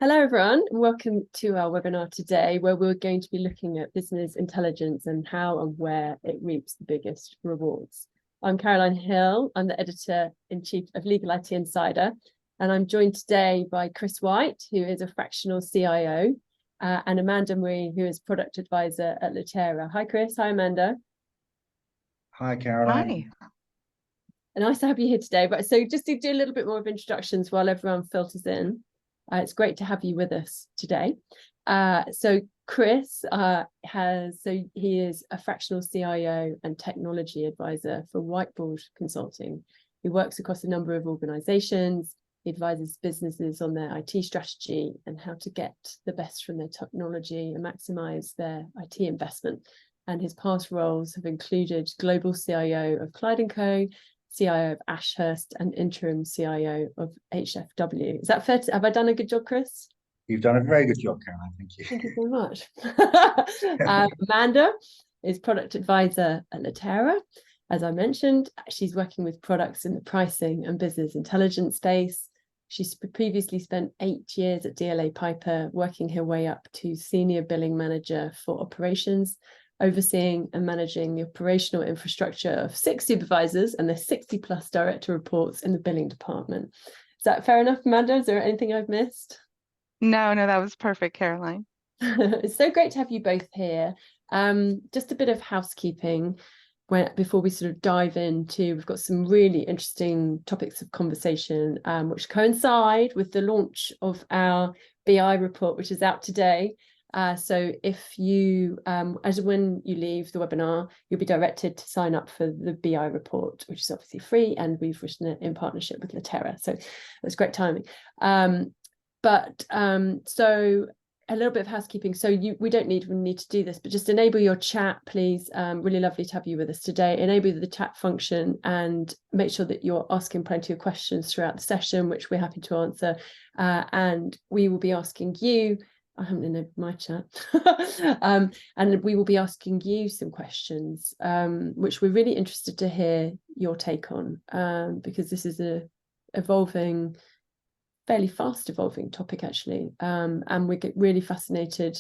Hello, everyone. Welcome to our webinar today, where we're going to be looking at business intelligence and how and where it reaps the biggest rewards. I'm Caroline Hill. I'm the editor-in-chief of Legal IT Insider, and I'm joined today by Chris White, who is a fractional CIO, and Amanda Mui, who is product advisor at Litera. Hi, Chris. Hi, Amanda. Hi, Caroline. Hi. Nice to have you here today. But so just to do a little bit more of introductions while everyone filters in. It's great to have you with us today. So Chris he is a fractional CIO and technology advisor for Whiteboard Consulting. He works across a number of organizations. He advises businesses on their IT strategy and how to get the best from their technology and maximize their IT investment. And his past roles have included global CIO of Clyde Co, CIO of Ashurst, and interim CIO of HFW. Is that fair? Have I done a good job, Chris? You've done a very good job, Caroline. Thank you. Thank you so much. Amanda is product advisor at Litera. As I mentioned, she's working with products in the pricing and business intelligence space. She's previously spent 8 years at DLA Piper, working her way up to senior billing manager for operations, overseeing and managing the operational infrastructure of 6 supervisors and the 60+ director reports in the billing department. Is that fair enough, Amanda? Is there anything I've missed? No, that was perfect, Caroline. It's so great to have you both here. Just a bit of housekeeping before we sort of dive into, we've got some really interesting topics of conversation, which coincide with the launch of our BI report, which is out today. So if you, when you leave the webinar, you'll be directed to sign up for the BI report, which is obviously free, and we've written it in partnership with Litera. So that's great timing. So a little bit of housekeeping. So we don't need to do this, but just enable your chat, please. Really lovely to have you with us today. Enable the chat function and make sure that you're asking plenty of questions throughout the session, which we're happy to answer. And we will be asking you. I haven't enabled my chat. And we will be asking you some questions, which we're really interested to hear your take on, because this is a fairly fast evolving topic, actually. And we get really fascinated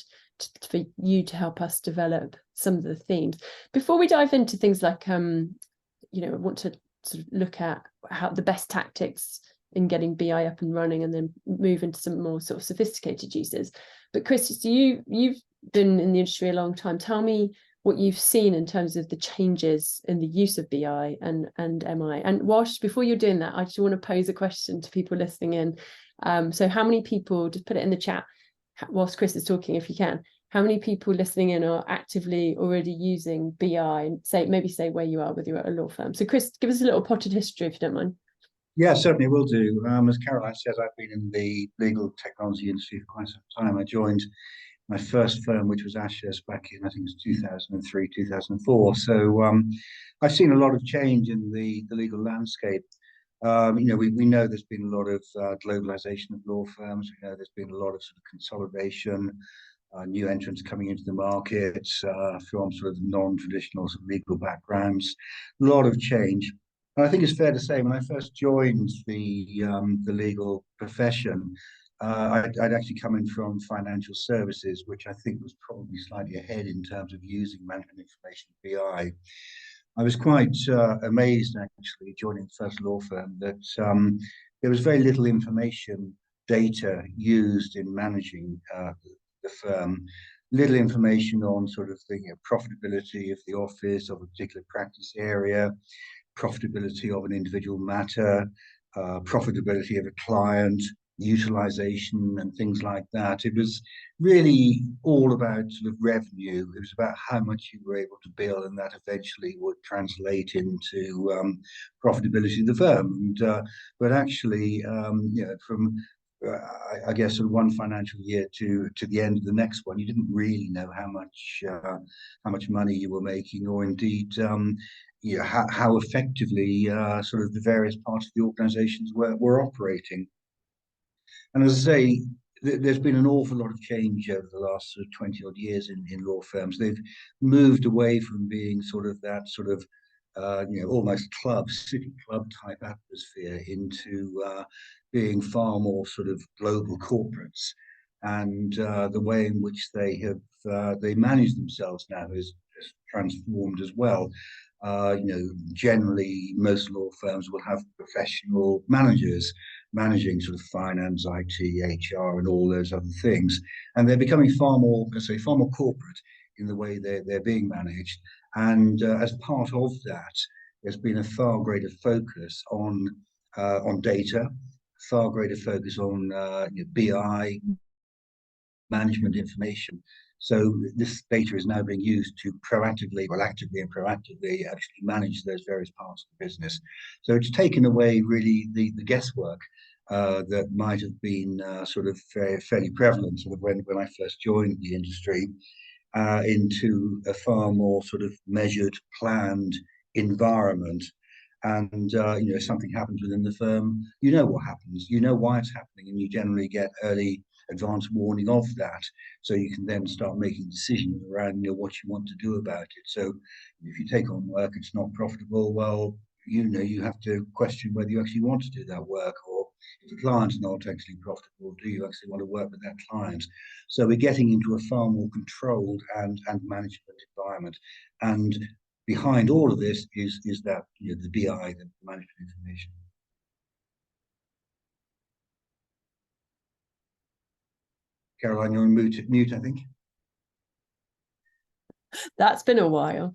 for you to help us develop some of the themes. Before we dive into things like, I want to sort of look at how the best tactics in getting BI up and running, and then move into some more sort of sophisticated uses. But Chris, you've been in the industry a long time. Tell me what you've seen in terms of the changes in the use of BI and MI. And before you're doing that, I just want to pose a question to people listening in. So how many people, just put it in the chat whilst Chris is talking, if you can, how many people listening in are actively already using BI, and maybe say where you are, whether you're at a law firm. So Chris, give us a little potted history, if you don't mind. Yeah, certainly will do. As Caroline says, I've been in the legal technology industry for quite some time. I joined my first firm, which was Ashurst, back in, I think it was 2003, 2004. So I've seen a lot of change in the legal landscape. We know there's been a lot of globalization of law firms. We know there's been a lot of sort of consolidation, new entrants coming into the market from sort of non-traditional sort of legal backgrounds. A lot of change. And I think it's fair to say, when I first joined the legal profession, I'd actually come in from financial services, which I think was probably slightly ahead in terms of using management information BI. I was quite amazed, actually, joining the first law firm, that there was very little information data used in managing the firm. Little information on sort of the profitability of the office, of a particular practice area, profitability of an individual matter, profitability of a client, utilization, and things like that. It was really all about sort of revenue. It was about how much you were able to bill, and that eventually would translate into profitability of the firm. But actually, from I guess sort of one financial year to the end of the next one, you didn't really know how much money you were making, or indeed how effectively sort of the various parts of the organizations were operating. And as I say, there's been an awful lot of change over the last sort of 20 odd years in law firms. They've moved away from being sort of that sort of almost city club type atmosphere into being far more sort of global corporates. and the way in which they manage themselves now is transformed as well. Generally, most law firms will have professional managers managing sort of finance, IT, HR, and all those other things, and they're becoming far more corporate in the way they're being managed. And as part of that, there's been a far greater focus on data, far greater focus on BI, management information. So this data is now being used to actively and proactively actually manage those various parts of the business. So it's taken away really the guesswork that might have been fairly prevalent sort of when I first joined the industry, into a far more sort of measured, planned environment. And if something happens within the firm, you know what happens, you know why it's happening, and you generally get early advance warning of that, so you can then start making decisions around what you want to do about it. So if you take on work, it's not profitable, well, you have to question whether you actually want to do that work, or if the client's not actually profitable, do you actually want to work with that client? So we're getting into a far more controlled and management environment, and behind all of this is that the BI, the management information. Caroline, you're on mute, I think. That's been a while.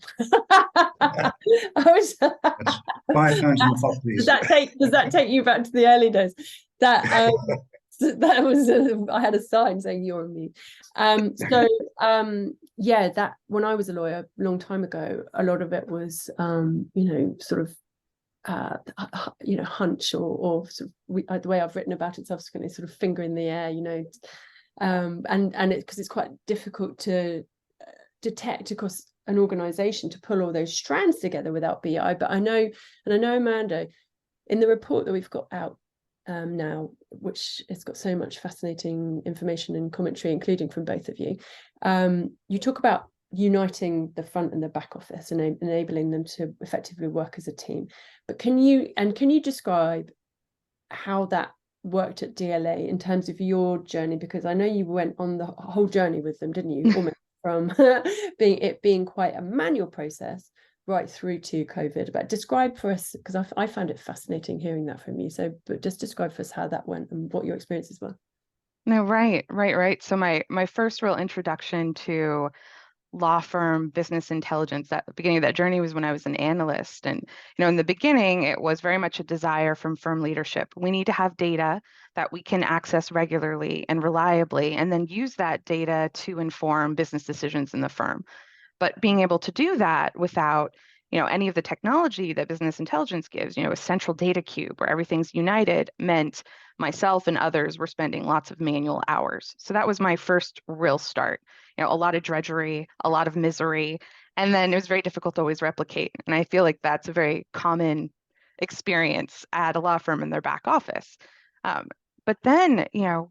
I was That's £5 in the pot, please. Does that take you back to the early days? That that was I had a sign saying you're on mute. Yeah, that when I was a lawyer a long time ago, a lot of it was sort of hunch or sort of the way I've written about it subsequently, sort of finger in the air, and because it's quite difficult to detect across an organization to pull all those strands together without BI. But I know Amanda, in the report that we've got out now, which has got so much fascinating information and commentary, including from both of you, you talk about uniting the front and the back office and enabling them to effectively work as a team. But can you describe how that worked at DLA in terms of your journey? Because I know you went on the whole journey with them, didn't you? Almost from being quite a manual process right through to COVID. But describe for us, because I found it fascinating hearing that from you. So, but just describe for us how that went and what your experiences were. No, right. So my first real introduction to law firm business intelligence at the beginning of that journey was when I was an analyst. And, in the beginning, it was very much a desire from firm leadership. We need to have data that we can access regularly and reliably, and then use that data to inform business decisions in the firm. But being able to do that without any of the technology that business intelligence gives, a central data cube where everything's united, meant myself and others were spending lots of manual hours. So that was my first real start. A lot of drudgery, a lot of misery, and then it was very difficult to always replicate. And I feel like that's a very common experience at a law firm in their back office. But then,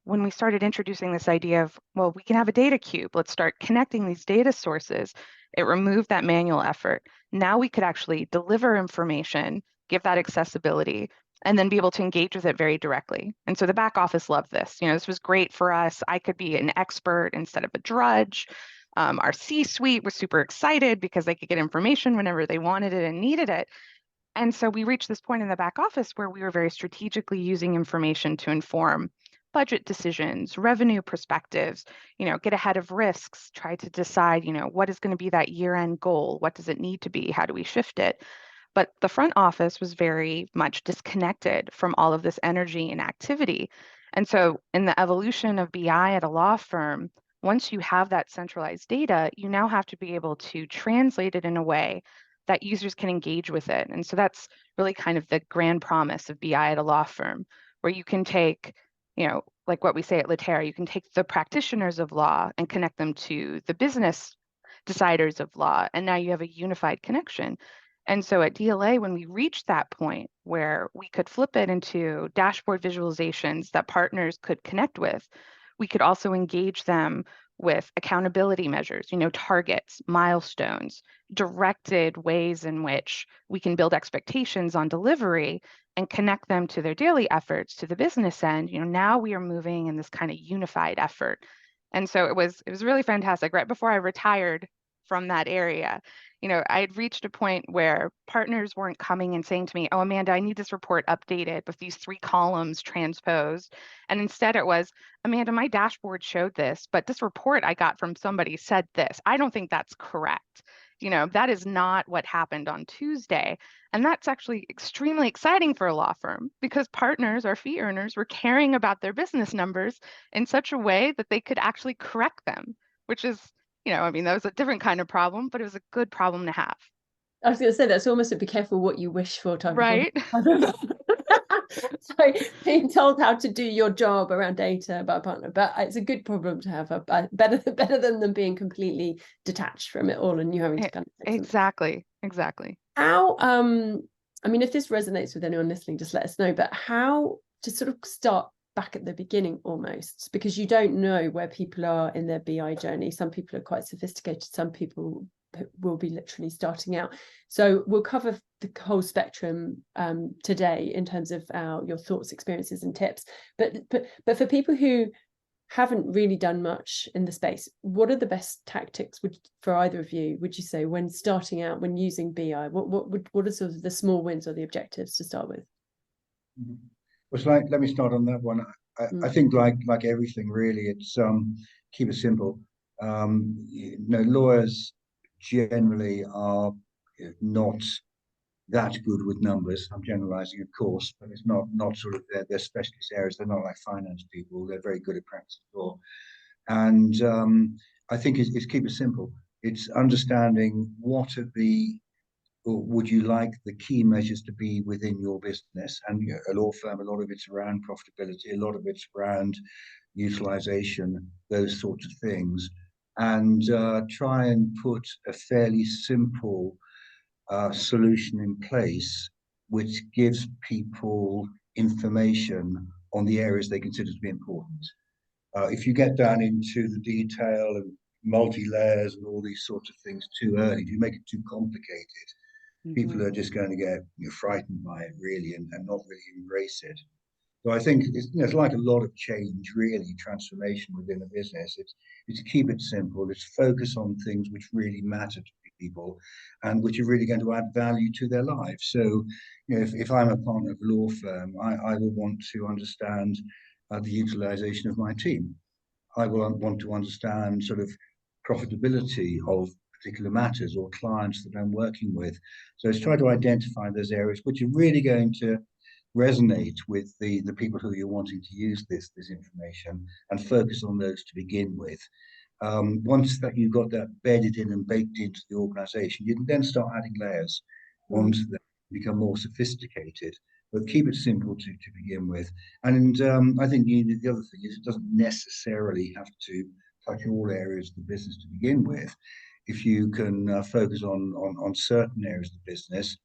when we started introducing this idea of, well, we can have a data cube, let's start connecting these data sources, it removed that manual effort. Now we could actually deliver information, give that accessibility, and then be able to engage with it very directly. And so the back office loved this. This was great for us. I could be an expert instead of a drudge. Our C-suite was super excited because they could get information whenever they wanted it and needed it. And so we reached this point in the back office where we were very strategically using information to inform budget decisions, revenue perspectives, get ahead of risks, try to decide, what is going to be that year-end goal? What does it need to be? How do we shift it? But the front office was very much disconnected from all of this energy and activity. And so in the evolution of BI at a law firm, once you have that centralized data, you now have to be able to translate it in a way that users can engage with it. And so that's really kind of the grand promise of BI at a law firm, where you can take, like what we say at Litera, you can take the practitioners of law and connect them to the business deciders of law. And now you have a unified connection. And so at DLA, when we reached that point where we could flip it into dashboard visualizations that partners could connect with, we could also engage them with accountability measures, targets, milestones, directed ways in which we can build expectations on delivery and connect them to their daily efforts to the business end. Now we are moving in this kind of unified effort. And so it was really fantastic. Right before I retired from that area, I had reached a point where partners weren't coming and saying to me, "Oh, Amanda, I need this report updated with these 3 columns transposed." And instead it was, "Amanda, my dashboard showed this, but this report I got from somebody said this. I don't think that's correct. That is not what happened on Tuesday." And that's actually extremely exciting for a law firm because partners, our fee earners, were caring about their business numbers in such a way that they could actually correct them, which is, that was a different kind of problem, but it was a good problem to have. I was going to say that's almost a be careful what you wish for type Right? of so being told how to do your job around data by a partner, but it's a good problem to have. Better than them being completely detached from it all and you having to kind of exactly. How I mean, if this resonates with anyone listening, just let us know. But how to sort of start back at the beginning almost, because you don't know where people are in their BI journey. Some people are quite sophisticated, some people will be literally starting out. So we'll cover the whole spectrum today in terms of your thoughts, experiences and tips. But for people who haven't really done much in the space, what are the best tactics for either of you, would you say, when starting out, when using BI? What are sort of the small wins or the objectives to start with? Well, so let me start on that one. I think like everything really, it's keep it simple. Lawyers generally are not that good with numbers. I'm generalizing, of course, but it's not sort of their specialist areas. They're not like finance people. They're very good at practice law. And I think it's keep it simple. It's understanding what are or would you like the key measures to be within your business? And a law firm, a lot of it's around profitability, a lot of it's around utilization, those sorts of things. And try and put a fairly simple solution in place which gives people information on the areas they consider to be important. If you get down into the detail and multi-layers and all these sorts of things too early, if you make it too complicated, people are just going to get frightened by it really and not really embrace it. So I think it's like a lot of change, really, transformation within a business. It's keep it simple. It's focus on things which really matter to people and which are really going to add value to their lives. So, if I'm a partner of a law firm, I will want to understand the utilization of my team. I will want to understand sort of profitability of particular matters or clients that I'm working with. So it's try to identify those areas which are really going to resonate with the people who you're wanting to use this information and focus on those to begin with. Once that you've got that bedded in and baked into the organization, you can then start adding layers onto that, become more sophisticated, but keep it simple to begin with. And I think the other thing is it doesn't necessarily have to touch all areas of the business to begin with. If you can focus on certain areas of the business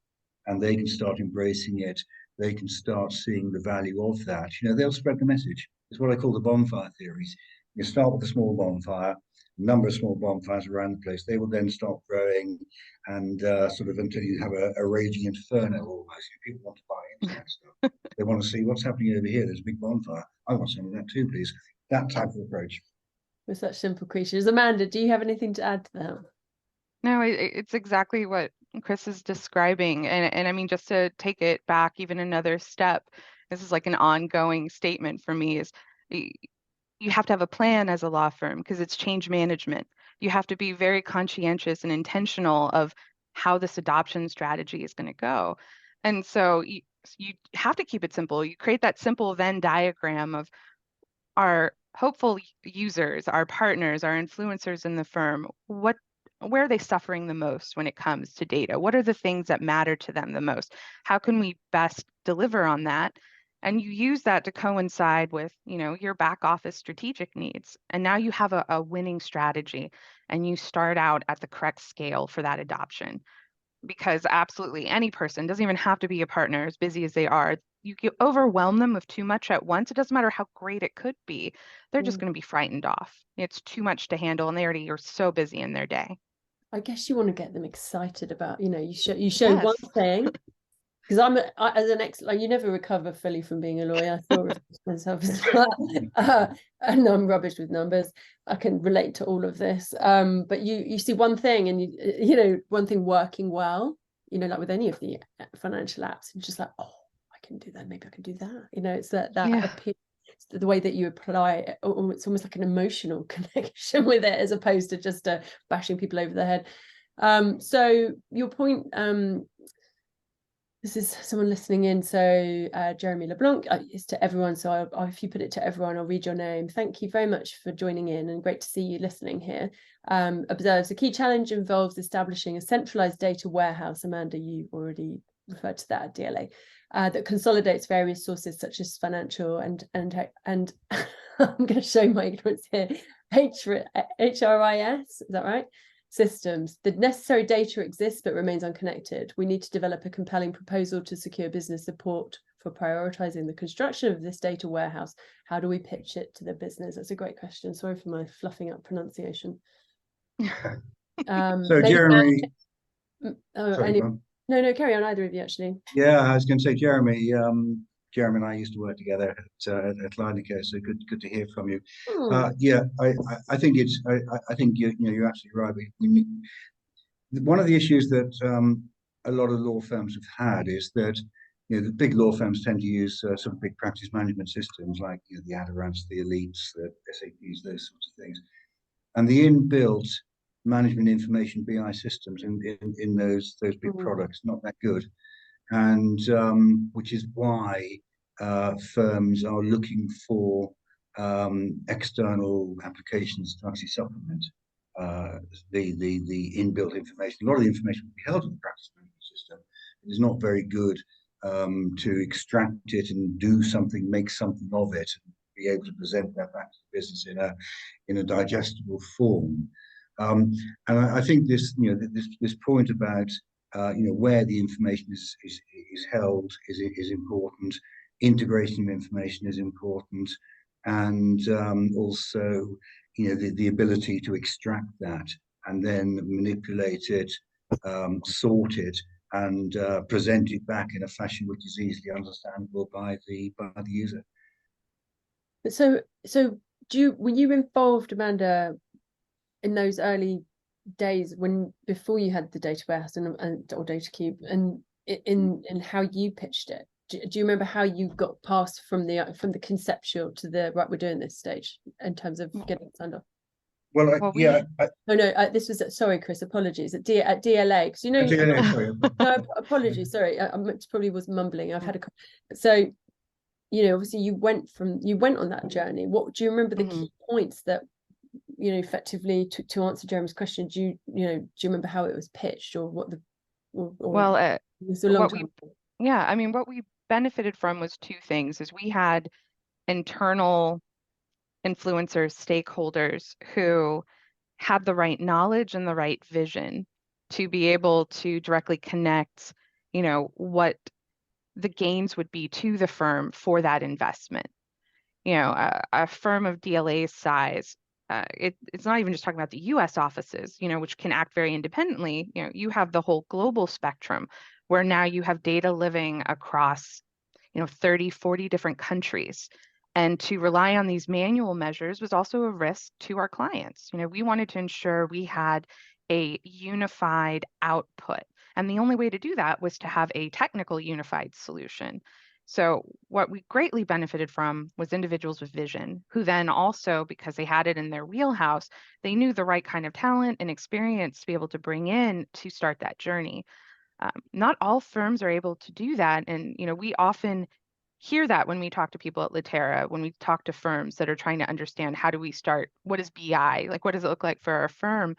and they can start embracing it, they can start seeing the value of that, they'll spread the message. It's what I call the bonfire theories. You start with a small bonfire, a number of small bonfires around the place. They will then start growing and sort of until you have a raging inferno almost. People want to buy into that stuff. They want to see what's happening over here. There's a big bonfire. I want some of that too, please. That type of approach. With such simple creatures. Amanda, do you have anything to add to that? No, it's exactly what Chris is describing. And I mean, just to take it back even another step, this is like an ongoing statement for me is you have to have a plan as a law firm because it's change management. You have to be very conscientious and intentional of how this adoption strategy is going to go. And so you have to keep it simple. You create that simple Venn diagram of our hopeful users, our partners, our influencers in the firm. Where are they suffering the most when it comes to data? What are the things that matter to them the most? How can we best deliver on that? And you use that to coincide with, your back office strategic needs. And now you have a winning strategy and you start out at the correct scale for that adoption. because absolutely any person, doesn't even have to be a partner, as busy as they are, you overwhelm them with too much at once. It doesn't matter how great it could be. They're just Mm. going to be frightened off. It's too much to handle, and they already are so busy in their day. I guess you want to get them excited about, you show one Yes. thing. Because as an like, you never recover fully from being a lawyer. I still refer to myself as well. And I'm rubbish with numbers. I can relate to all of this. But you see one thing, and one thing working well. Like with any of the financial apps, you're just like, oh, I can do that. Maybe I can do that. It's that Yeah. appeal, the way that you apply it. It's almost like an emotional connection with it, as opposed to just bashing people over the head. So your point. This is someone listening in. So Jeremy LeBlanc, it's to everyone. So if you put it to everyone, I'll read your name. Thank you very much for joining in, and great to see you listening here. Observes a key challenge involves establishing a centralized data warehouse. Amanda, you already referred to that at DLA, that consolidates various sources such as financial and I'm going to show my ignorance here. HRIS, is that right? Systems. The necessary data exists but remains unconnected. We need to develop a compelling proposal to secure business support for prioritizing the construction of this data warehouse. How do we pitch it to the business? That's a great question. Sorry for my fluffing up pronunciation. So Jeremy, sorry, no, carry on, either of you, actually. Yeah, I was going to say, Jeremy. Jeremy and I used to work together at Clyde Co, so good to hear from you. Yeah, I think I think you're absolutely right. One of the issues that a lot of law firms have had is that the big law firms tend to use sort of big practice management systems like the Adirants, the Elites, the SAPs, those sorts of things, and the inbuilt management information BI systems in those big products not that good, and which is why firms are looking for external applications to actually supplement the inbuilt information. A lot of the information will be held in the practice management system. It is not very good to extract it and do something, make something of it, and be able to present that back to the business in a digestible form. And I think this point about where the information is held is important. Integration of information is important, and also the ability to extract that and then manipulate it, sort it, and present it back in a fashion which is easily understandable by the user. So were you involved, Amanda, in those early days before you had the data warehouse or data cube, and in how you pitched it? Do you remember how you got past from the conceptual to the right, we're doing this stage in terms of getting it signed off? Well, This was sorry, Chris. Apologies at DLA, because DLA, sorry. No, apologies. Sorry, I probably was mumbling. I've had so obviously you went on that journey. What do you remember the key points that effectively to answer Jeremy's question? Do you remember how it was pitched, or what well, it was a long time ago? Yeah, I mean, what we benefited from was two things: is we had internal influencers, stakeholders who had the right knowledge and the right vision to be able to directly connect, what the gains would be to the firm for that investment. A firm of DLA's size, it's not even just talking about the US offices, which can act very independently. You have the whole global spectrum where now you have data living across, 30, 40 different countries. And to rely on these manual measures was also a risk to our clients. We wanted to ensure we had a unified output. And the only way to do that was to have a technical unified solution. So what we greatly benefited from was individuals with vision, who then also, because they had it in their wheelhouse, they knew the right kind of talent and experience to be able to bring in to start that journey. Not all firms are able to do that. And, we often hear that when we talk to people at Litera, when we talk to firms that are trying to understand, how do we start? What is BI? Like, what does it look like for our firm?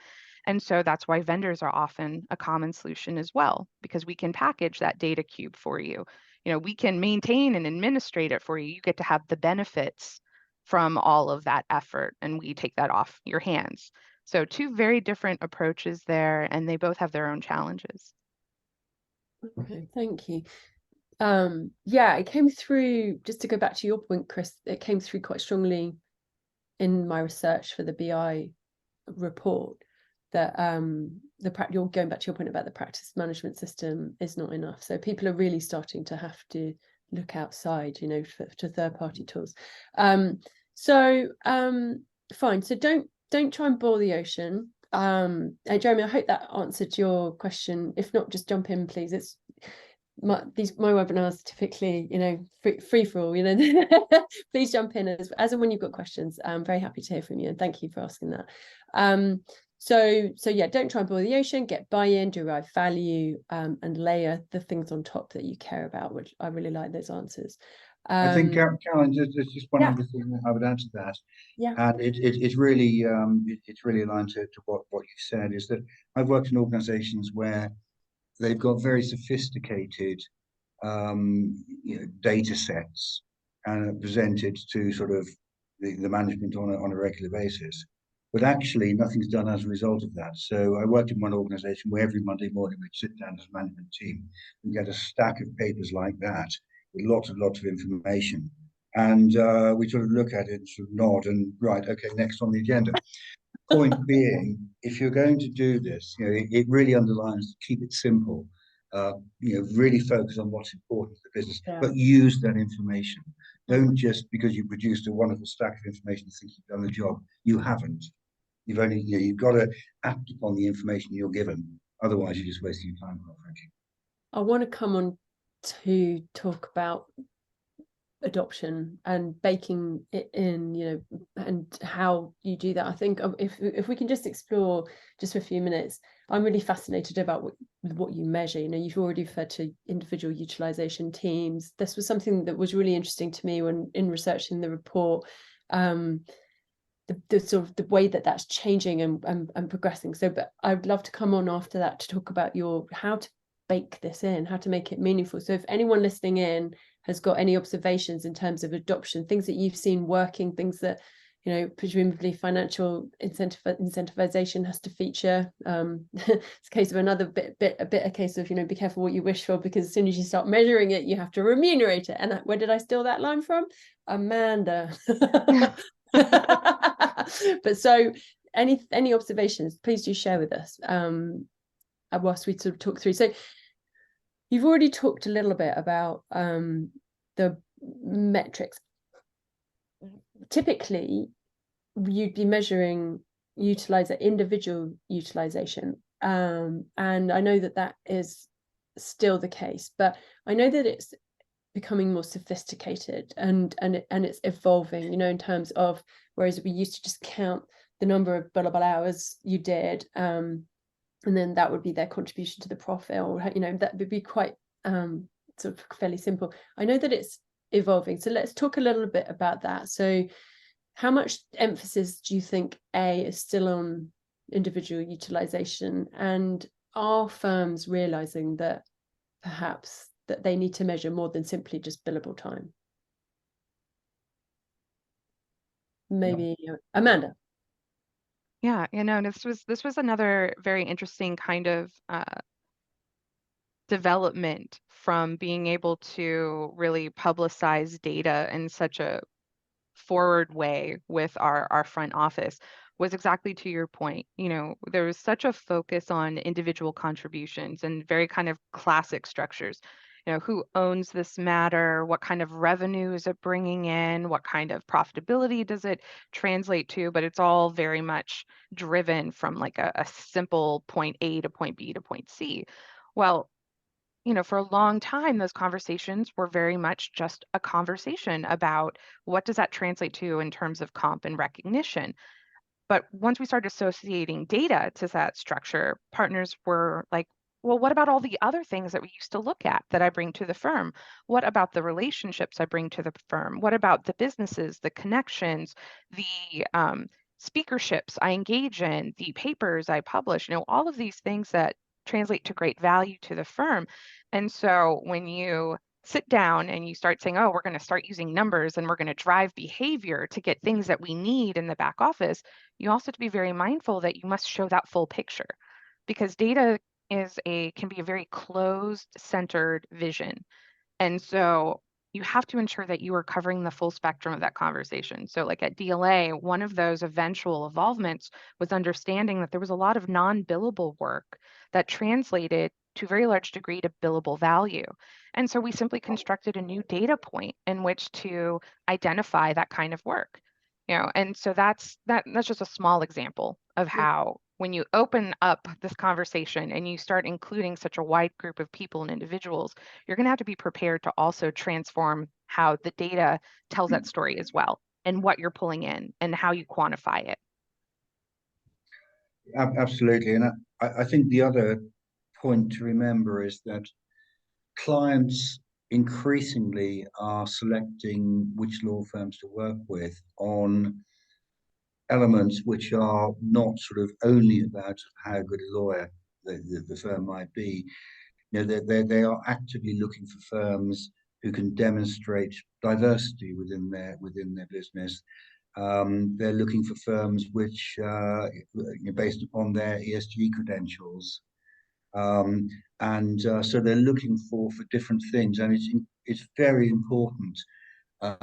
And so that's why vendors are often a common solution as well, because we can package that data cube for you. We can maintain and administrate it for you. You get to have the benefits from all of that effort, and we take that off your hands. So two very different approaches there, and they both have their own challenges. Okay, thank you. Yeah, it came through, just to go back to your point, Chris, it came through quite strongly in my research for the BI report that you're going back to your point about the practice management system is not enough. So people are really starting to have to look outside, to third-party tools. Fine. So don't try and boil the ocean. Jeremy, I hope that answered your question. If not, just jump in, please. It's my webinars typically, free for all, please jump in as and when you've got questions. I'm very happy to hear from you, and thank you for asking that. So yeah, don't try and boil the ocean, get buy-in, derive value, and layer the things on top that you care about, which I really like those answers. I think, Caroline, just one Yeah. other thing that I would add to that, Yeah. and it's really it's really aligned to what you said, is that I've worked in organisations where they've got very sophisticated data sets and are presented to sort of the management on a regular basis. But actually, nothing's done as a result of that. So I worked in one organization where every Monday morning we'd sit down as a management team and get a stack of papers like that with lots of information. And we sort of look at it and sort of nod and, right, okay, next on the agenda. Point being, if you're going to do this, it really underlines keep it simple. Really focus on what's important to the business, but use that information. Don't just because you produced a wonderful stack of information think you've done the job. You haven't. You've only, you've got to act upon the information you're given. Otherwise, you're just wasting your time, quite frankly. I want to come on to talk about adoption and baking it in, and how you do that. I think if we can just explore just for a few minutes, I'm really fascinated about what you measure. You've already referred to individual utilization teams. This was something that was really interesting to me when in researching the report. The sort of the way that's changing and progressing. So, but I'd love to come on after that to talk about how to bake this in, how to make it meaningful. So if anyone listening in has got any observations in terms of adoption, things that you've seen working, things that, presumably financial incentivization has to feature. It's a case of another a case of, be careful what you wish for, because as soon as you start measuring it, you have to remunerate it. And where did I steal that line from? Amanda. But so any observations, please do share with us whilst we sort of talk through. So you've already talked a little bit about the metrics. Typically, you'd be measuring individual utilization. And I know that is still the case, but I know that it's becoming more sophisticated and it's evolving, in terms of, whereas we used to just count the number of billable hours you did, and then that would be their contribution to the profit, or that would be quite sort of fairly simple. I know that it's evolving, so let's talk a little bit about that. So how much emphasis do you think is still on individual utilization, and are firms realizing that perhaps that they need to measure more than simply just billable time? Maybe Amanda. Yeah, this was another very interesting kind of development from being able to really publicize data in such a forward way with our front office, was exactly to your point. There was such a focus on individual contributions and very kind of classic structures. Who owns this matter? What kind of revenue is it bringing in? What kind of profitability does it translate to? But it's all very much driven from like a simple point A to point B to point C. Well, for a long time, those conversations were very much just a conversation about what does that translate to in terms of comp and recognition. But once we started associating data to that structure, partners were like, well, what about all the other things that we used to look at that I bring to the firm? What about the relationships I bring to the firm? What about the businesses, the connections, the speakerships I engage in, the papers I publish, all of these things that translate to great value to the firm. And so when you sit down and you start saying, oh, we're going to start using numbers and we're going to drive behavior to get things that we need in the back office, you also have to be very mindful that you must show that full picture, because data can be a very closed, centered vision. And so you have to ensure that you are covering the full spectrum of that conversation. So, like at DLA, one of those eventual evolvements was understanding that there was a lot of non-billable work that translated to a very large degree to billable value. And so we simply constructed a new data point in which to identify that kind of work. And so that's just a small example of how when you open up this conversation and you start including such a wide group of people and individuals, you're going to have to be prepared to also transform how the data tells that story as well, and what you're pulling in and how you quantify it. Absolutely. And I think the other point to remember is that clients increasingly are selecting which law firms to work with on elements which are not sort of only about how good a lawyer the firm might be. They are actively looking for firms who can demonstrate diversity within their business. They're looking for firms which, based upon their ESG credentials, and so they're looking for different things, and it's very important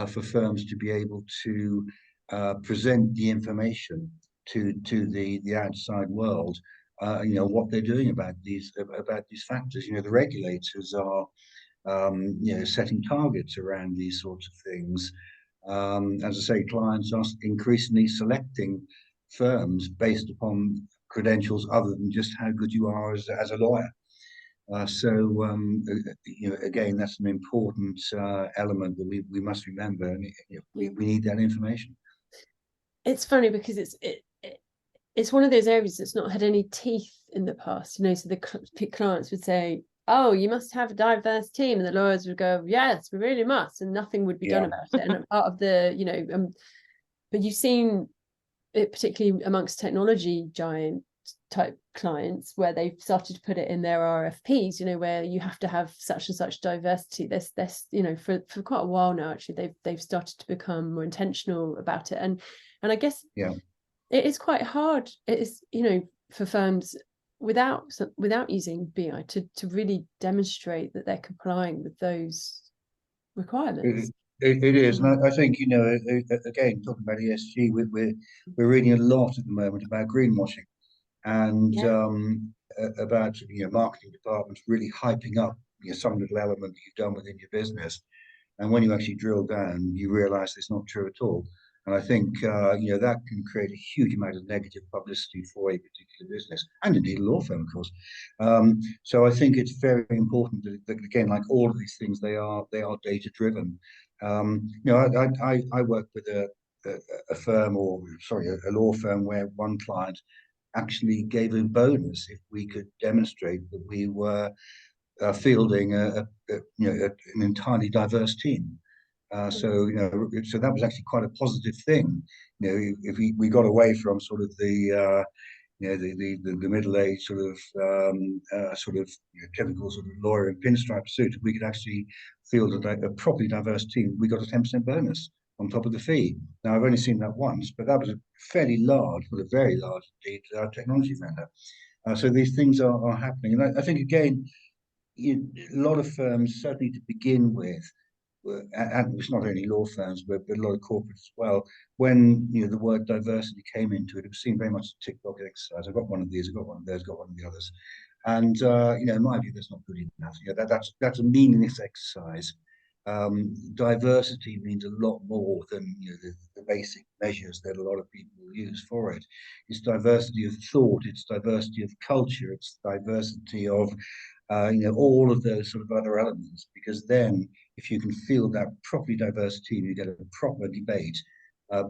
for firms to be able to present the information to the outside world. What they're doing about these factors. The regulators are setting targets around these sorts of things. As I say, clients are increasingly selecting firms based upon credentials other than just how good you are as a lawyer. Again, that's an important element that we must remember, and we need that information. It's funny because it's one of those areas that's not had any teeth in the past, so the clients would say, oh, you must have a diverse team, and the lawyers would go, yes, we really must, and nothing would be done about it. And part of the but you've seen it particularly amongst technology giant type clients where they've started to put it in their RFPs, where you have to have such and such diversity. This for quite a while now, actually, they've started to become more intentional about it, and I guess it is quite hard. It is, for firms without using BI to really demonstrate that they're complying with those requirements. It is, and I think again, talking about ESG, we're reading a lot at the moment about greenwashing, and about marketing departments really hyping up some little element that you've done within your business, and when you actually drill down, you realise it's not true at all. And I think that can create a huge amount of negative publicity for a particular business, and indeed a law firm, of course. So I think it's very important that again, like all of these things, they are data driven. I work with a firm, or sorry, a law firm where one client actually gave a bonus if we could demonstrate that we were fielding an entirely diverse team. So that was actually quite a positive thing. If we got away from sort of the middle-aged sort of typical sort of lawyer in pinstripe suit, we could actually field a properly diverse team. We got a 10% bonus on top of the fee. Now, I've only seen that once, but that was a fairly large, but a very large indeed, technology vendor. So these things are happening, and I think again, a lot of firms, certainly to begin with, and it's not only law firms, but a lot of corporates as well. When the word diversity came into it, it was seen very much as a tick box exercise. I've got one of these, I've got one of those, got one of the others, and in my view, that's not good enough. That's a meaningless exercise. Diversity means a lot more than the basic measures that a lot of people use for it. It's diversity of thought, it's diversity of culture, it's diversity of all of those sort of other elements, because then if you can field that properly diverse team, you get a proper debate,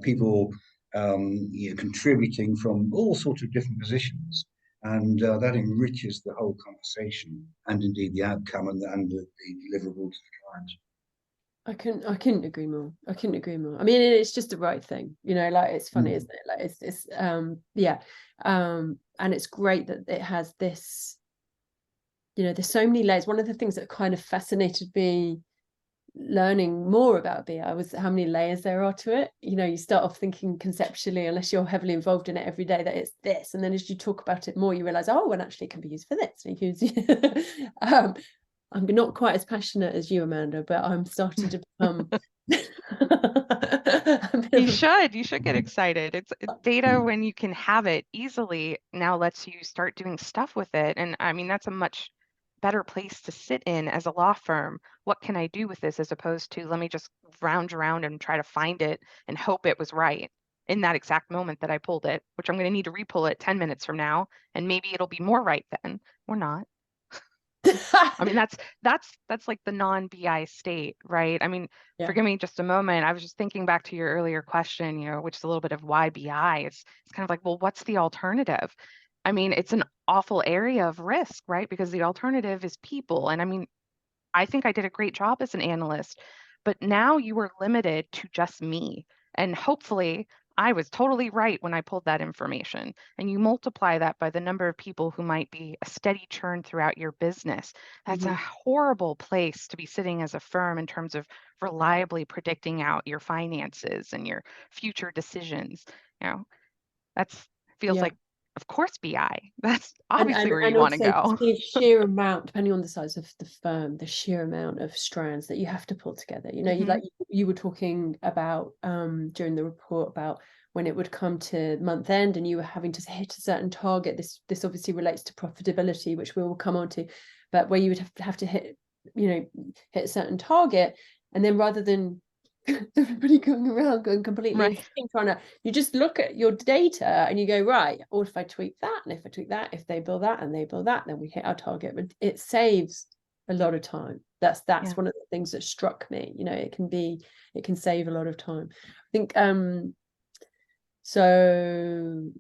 people contributing from all sorts of different positions, and that enriches the whole conversation and indeed the outcome and the deliverable to the client. I couldn't agree more. I couldn't agree more. I mean, it's just the right thing, like it's funny, isn't it? Like it's and it's great that it has this, there's so many layers. One of the things that kind of fascinated me learning more about BI was how many layers there are to it. You know, you start off thinking conceptually, unless you're heavily involved in it every day, that it's this, and then as you talk about it more, you realize, oh, well, actually it can be used for this. And you use I'm not quite as passionate as you, Amanda, but I'm starting to become You should get excited. It's data when you can have it easily now lets you start doing stuff with it. And I mean, that's a much better place to sit in as a law firm. What can I do with this as opposed to let me just round around and try to find it and hope it was right in that exact moment that I pulled it, which I'm going to need to re-pull it 10 minutes from now, and maybe it'll be more right then or not. I mean, that's like the non-BI state, right? I mean, Yeah. forgive me just a moment. I was just thinking back to your earlier question, which is a little bit of why BI. It's kind of like, well, what's the alternative? I mean, it's an awful area of risk, right? Because the alternative is people. And I mean, I think I did a great job as an analyst, but now you are limited to just me. And hopefully, I was totally right when I pulled that information. And you multiply that by the number of people who might be a steady churn throughout your business. That's a horrible place to be sitting as a firm in terms of reliably predicting out your finances and your future decisions. That's feels Yeah. like, of course, BI. That's And, obviously where you and want to also go. the sheer amount, depending on the size of the firm, the sheer amount of strands that you have to pull together. You know, you were talking about during the report about when it would come to month end and you were having to hit a certain target. This obviously relates to profitability, which we will come on to, but where you would have to hit a certain target, and then rather than everybody going around going completely Right. insane trying to, you just look at your data and you go, right, or if I tweak that, and if I tweak that, if they build that and they build that, then we hit our target. But it saves a lot of time. That's Yeah. one of the things that struck me. It can save a lot of time. I think so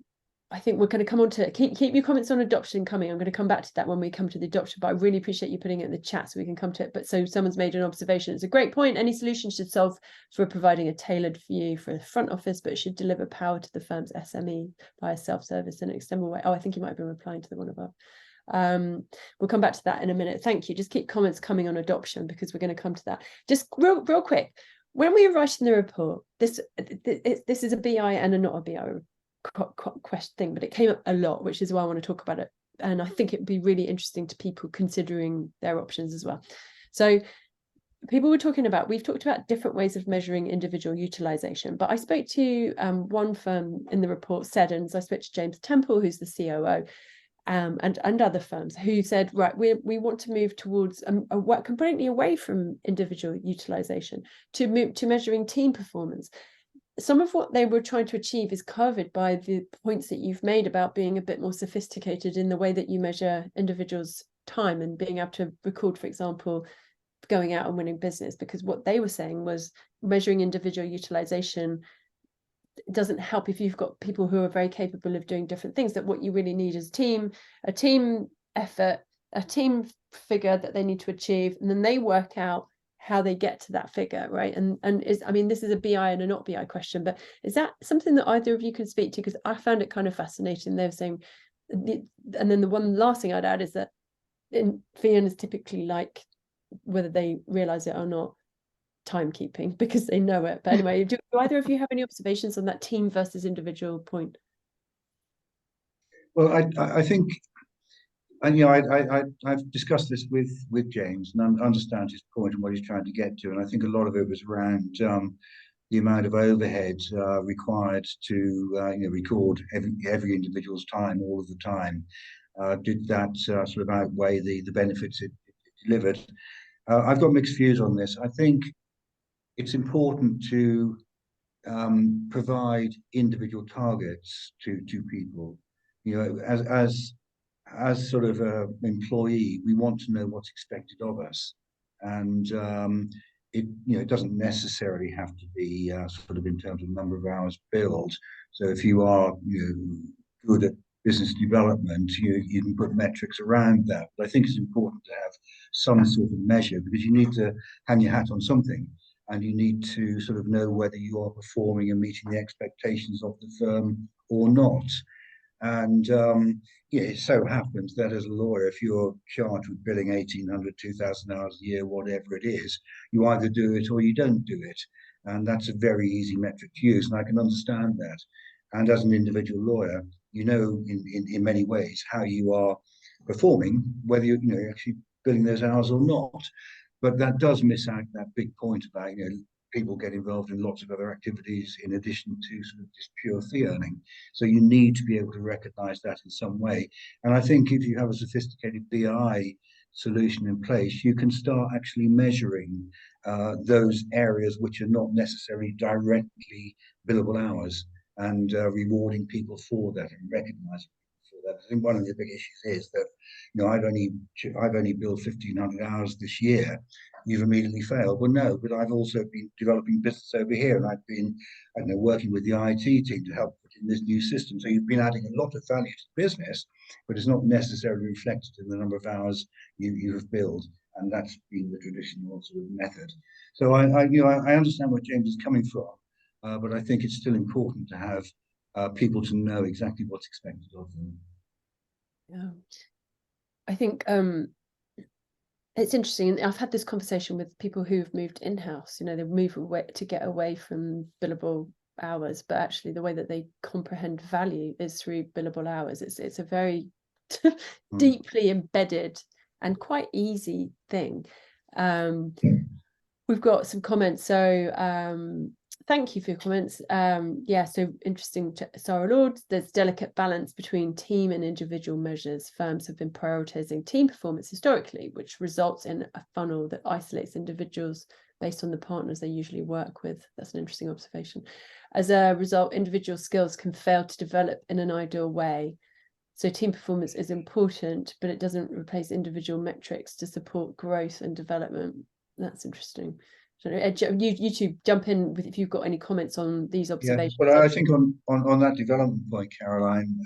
I think we're going to come on to keep your comments on adoption coming. I'm going to come back to that when we come to the adoption, but I really appreciate you putting it in the chat so we can come to it. But so someone's made an observation. It's a great point. Any solution should solve for providing a tailored view for the front office, but it should deliver power to the firm's SME by a self-service in an external way. Oh, I think you might have been replying to the one above. We'll come back to that in a minute. Thank you. Just keep comments coming on adoption because we're going to come to that. Just real quick. When we were writing the report, this is a BI and a not a BI question thing, but it came up a lot, which is why I want to talk about it. And I think it would be really interesting to people considering their options as well. So we've talked about different ways of measuring individual utilization, but I spoke to one firm in the report, Seddons. I spoke to James Temple, who's the COO, and other firms who said, right, we want to move towards completely away from individual utilization to measuring team performance. Some of what they were trying to achieve is covered by the points that you've made about being a bit more sophisticated in the way that you measure individuals' time and being able to record, for example, going out and winning business. Because what they were saying was measuring individual utilization doesn't help if you've got people who are very capable of doing different things. That what you really need is a team effort, a team figure that they need to achieve, and then they work out how they get to that figure, right? This is a BI and a not BI question, but is that something that either of you can speak to? Because I found it kind of fascinating. They're saying, and then the one last thing I'd add is that Fian is typically like, whether they realize it or not, timekeeping because they know it. But anyway, do either of you have any observations on that team versus individual point? Well, I think, and I've discussed this with James and understand his point and what he's trying to get to, and I think a lot of it was around the amount of overhead required to record every individual's time all of the time. Did that sort of outweigh the benefits it delivered? I've got mixed views on this. I think it's important to provide individual targets to people. As sort of an employee, we want to know what's expected of us, and it doesn't necessarily have to be sort of in terms of number of hours billed. So if you are good at business development, you can put metrics around that. But I think it's important to have some sort of measure because you need to hang your hat on something. And you need to sort of know whether you are performing and meeting the expectations of the firm or not. And yeah, it so happens that as a lawyer, if you're charged with billing 1,800, 2,000 hours a year, whatever it is, you either do it or you don't do it. And that's a very easy metric to use, and I can understand that. And as an individual lawyer, you know in many ways how you are performing, whether you're actually billing those hours or not. But that does miss out that big point about people get involved in lots of other activities in addition to sort of just pure fee earning. So you need to be able to recognize that in some way. And I think if you have a sophisticated BI solution in place, you can start actually measuring those areas which are not necessarily directly billable hours, and rewarding people for that and recognizing for that. I think one of the big issues is that I've only billed 1,500 hours this year. You've immediately failed. Well, no, but I've also been developing business over here, and I've been, I don't know, working with the IT team to help put in this new system. So you've been adding a lot of value to the business, but it's not necessarily reflected in the number of hours you have billed, and that's been the traditional sort of method. So I understand where James is coming from, but I think it's still important to have people to know exactly what's expected of them. Yeah, I think it's interesting. I've had this conversation with people who've moved in-house. They move away to get away from billable hours, but actually the way that they comprehend value is through billable hours. It's a very deeply embedded and quite easy thing. We've got some comments. So thank you for your comments. Yeah, so interesting, Sarah Lord. There's delicate balance between team and individual measures. Firms have been prioritizing team performance historically, which results in a funnel that isolates individuals based on the partners they usually work with. That's an interesting observation. As a result, individual skills can fail to develop in an ideal way. So team performance is important, but it doesn't replace individual metrics to support growth and development. That's interesting. So you two jump in if you've got any comments on these observations. Yeah, but I think on that development point, Caroline,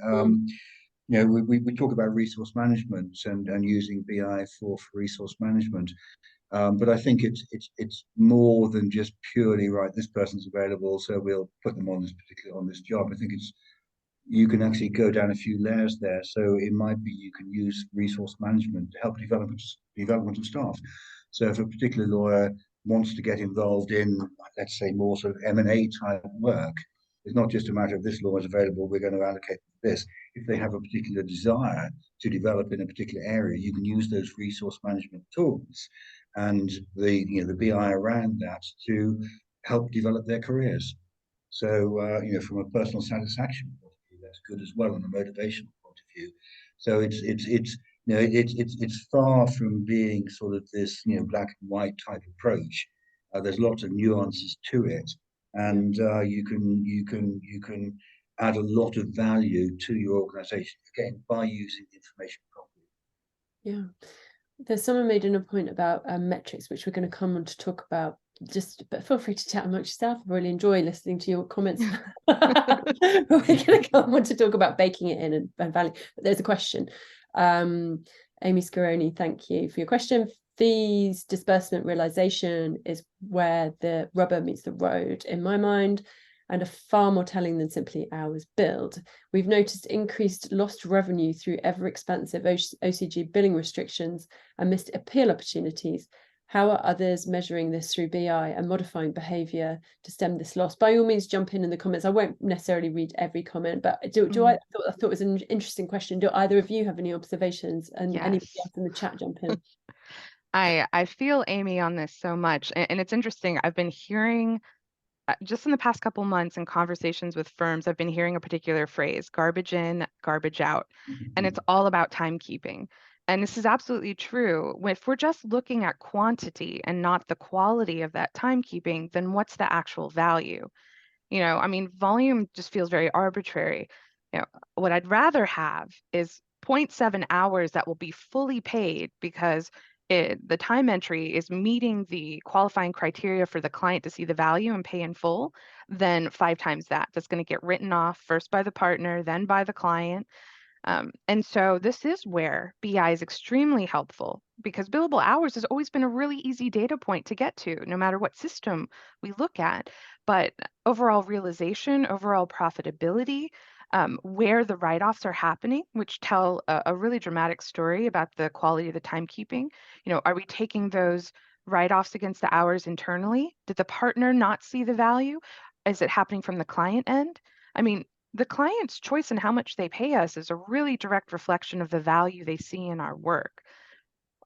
we talk about resource management and using BI for resource management, but I think it's more than just purely right. This person's available, so we'll put them on this job. I think you can actually go down a few layers there. So it might be you can use resource management to help development of staff. So if a particular lawyer wants to get involved in, let's say, more sort of M&A type work, it's not just a matter of this law is available, we're going to allocate this. If they have a particular desire to develop in a particular area, you can use those resource management tools and the BI around that to help develop their careers. So from a personal satisfaction point of view, that's good as well, and a motivational point of view. So it's far from being sort of this black and white type approach. There's lots of nuances to it, and you can add a lot of value to your organization again by using the information properly. Yeah, there's someone made a point about metrics, which we're going to come on to talk about. But feel free to chat amongst yourself. I really enjoy listening to your comments. We're going to come on to talk about baking it in and value. But there's a question. Amy Scaroni, thank you for your question. Fees disbursement realization is where the rubber meets the road, in my mind, and are far more telling than simply hours billed. We've noticed increased lost revenue through ever-expansive OCG billing restrictions and missed appeal opportunities. How are others measuring this through BI and modifying behaviour to stem this loss? By all means, jump in the comments. I won't necessarily read every comment, but I thought it was an interesting question. Do either of you have any observations? And Yes. anybody else in the chat, jump in. I feel Amy on this so much. And it's interesting. I've been hearing just in the past couple months in conversations with firms, I've been hearing a particular phrase, garbage in, garbage out. And it's all about timekeeping. And this is absolutely true. If we're just looking at quantity and not the quality of that timekeeping, then what's the actual value? Volume just feels very arbitrary. What I'd rather have is 0.7 hours that will be fully paid because the time entry is meeting the qualifying criteria for the client to see the value and pay in full, then 5 times that. That's going to get written off first by the partner, then by the client. And so this is where BI is extremely helpful because billable hours has always been a really easy data point to get to, no matter what system we look at. But overall realization, overall profitability, where the write-offs are happening, which tell a really dramatic story about the quality of the timekeeping. Are we taking those write-offs against the hours internally? Did the partner not see the value? Is it happening from the client end? I mean, the client's choice in how much they pay us is a really direct reflection of the value they see in our work.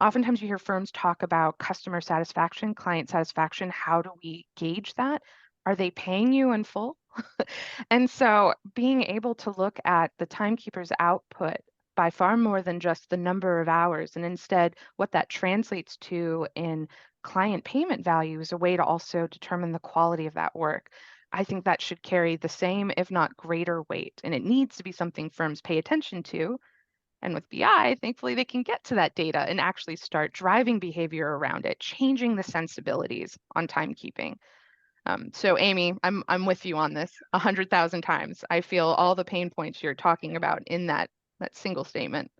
Oftentimes you hear firms talk about customer satisfaction, client satisfaction. How do we gauge that? Are they paying you in full? And so being able to look at the timekeeper's output by far more than just the number of hours, and instead what that translates to in client payment value is a way to also determine the quality of that work. I think that should carry the same, if not greater weight, and it needs to be something firms pay attention to. And with BI, thankfully, they can get to that data and actually start driving behavior around it, changing the sensibilities on timekeeping. So Amy, I'm with you on this 100,000 times. I feel all the pain points you're talking about in that single statement.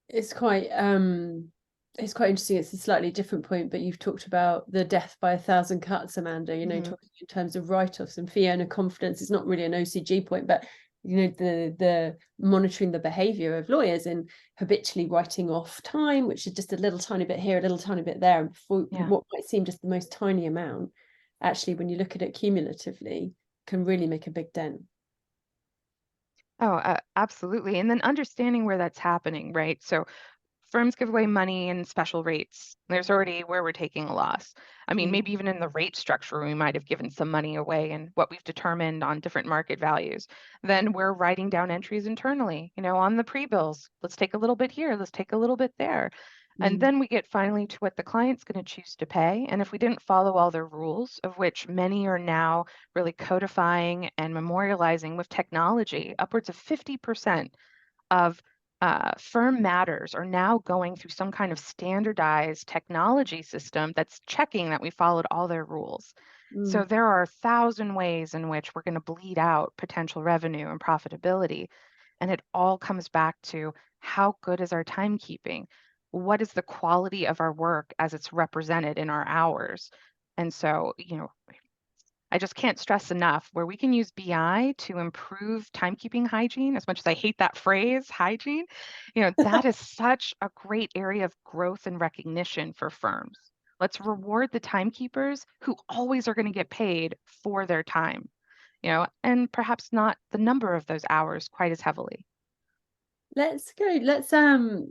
It's quite interesting. It's a slightly different point, but you've talked about the death by 1,000 cuts, Amanda, talking in terms of write-offs and fee earner confidence. It's not really an OCG point, but the monitoring the behavior of lawyers and habitually writing off time, which is just a little tiny bit here, a little tiny bit there, and what might seem just the most tiny amount, actually, when you look at it cumulatively, can really make a big dent. Oh, absolutely. And then understanding where that's happening, right? So firms give away money in special rates. There's already where we're taking a loss. I mean, maybe even in the rate structure, we might have given some money away and what we've determined on different market values. Then we're writing down entries internally, on the pre-bills. Let's take a little bit here, let's take a little bit there. And then we get finally to what the client's going to choose to pay. And if we didn't follow all their rules, of which many are now really codifying and memorializing with technology, upwards of 50% of firm matters are now going through some kind of standardized technology system that's checking that we followed all their rules. So there are 1,000 ways in which we're going to bleed out potential revenue and profitability. And it all comes back to how good is our timekeeping? What is the quality of our work as it's represented in our hours? And so, I just can't stress enough where we can use BI to improve timekeeping hygiene. As much as I hate that phrase, hygiene, that is such a great area of growth and recognition for firms. Let's reward the timekeepers who always are going to get paid for their time, and perhaps not the number of those hours quite as heavily. Let's go.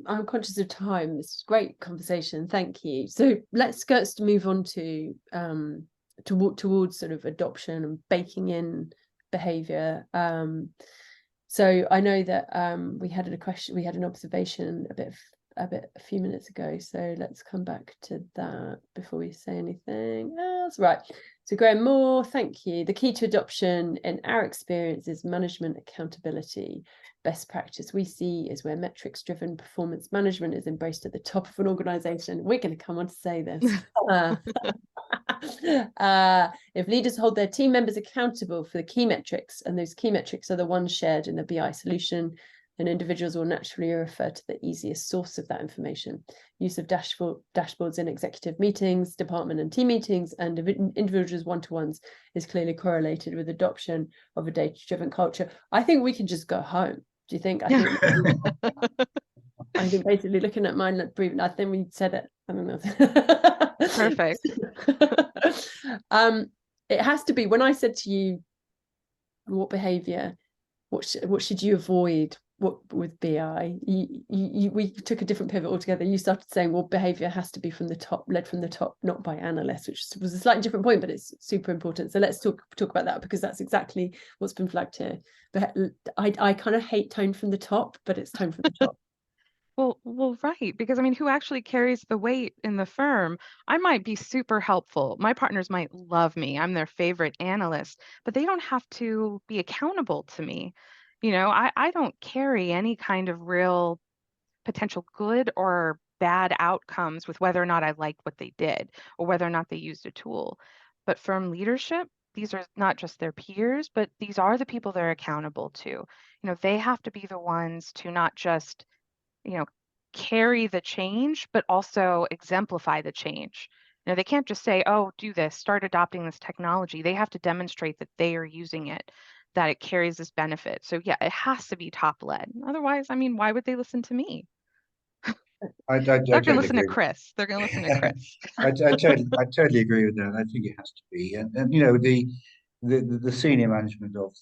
I'm conscious of time. This is a great conversation. Thank you. So let's move on to towards sort of adoption and baking in behavior. So I know that we had an observation a few minutes ago. So let's come back to that before we say anything else. Right. So Graham Moore, thank you. The key to adoption in our experience is management accountability. Best practice we see is where metrics-driven performance management is embraced at the top of an organization. We're going to come on to say this. If leaders hold their team members accountable for the key metrics, and those key metrics are the ones shared in the BI solution, then individuals will naturally refer to the easiest source of that information. Use of dashboards in executive meetings, department and team meetings, and individuals one-to-ones is clearly correlated with adoption of a data-driven culture. I think we can just go home. Do you think? I think basically looking at mine, I think we said it. I don't know. Perfect. It has to be, when I said to you, what behavior, what should you avoid with BI? We took a different pivot altogether. You started saying, well, behavior has to be led from the top, not by analysts, which was a slightly different point, but it's super important. So let's talk about that, because that's exactly what's been flagged here. But I kind of hate tone from the top, but it's tone from the top. Well, right. Because who actually carries the weight in the firm? I might be super helpful. My partners might love me. I'm their favorite analyst, but they don't have to be accountable to me. I don't carry any kind of real potential good or bad outcomes with whether or not I liked what they did or whether or not they used a tool. But firm leadership, these are not just their peers, but these are the people they're accountable to. They have to be the ones to not just carry the change, but also exemplify the change. They can't just say, oh, do this, start adopting this technology. They have to demonstrate that they are using it. that it carries this benefit. So yeah, it has to be top led. Otherwise, I mean, why would they listen to me? I They're going to totally listen to agree. Chris. They're going to listen to Chris. I totally agree with that. I think it has to be, and you know, the senior management of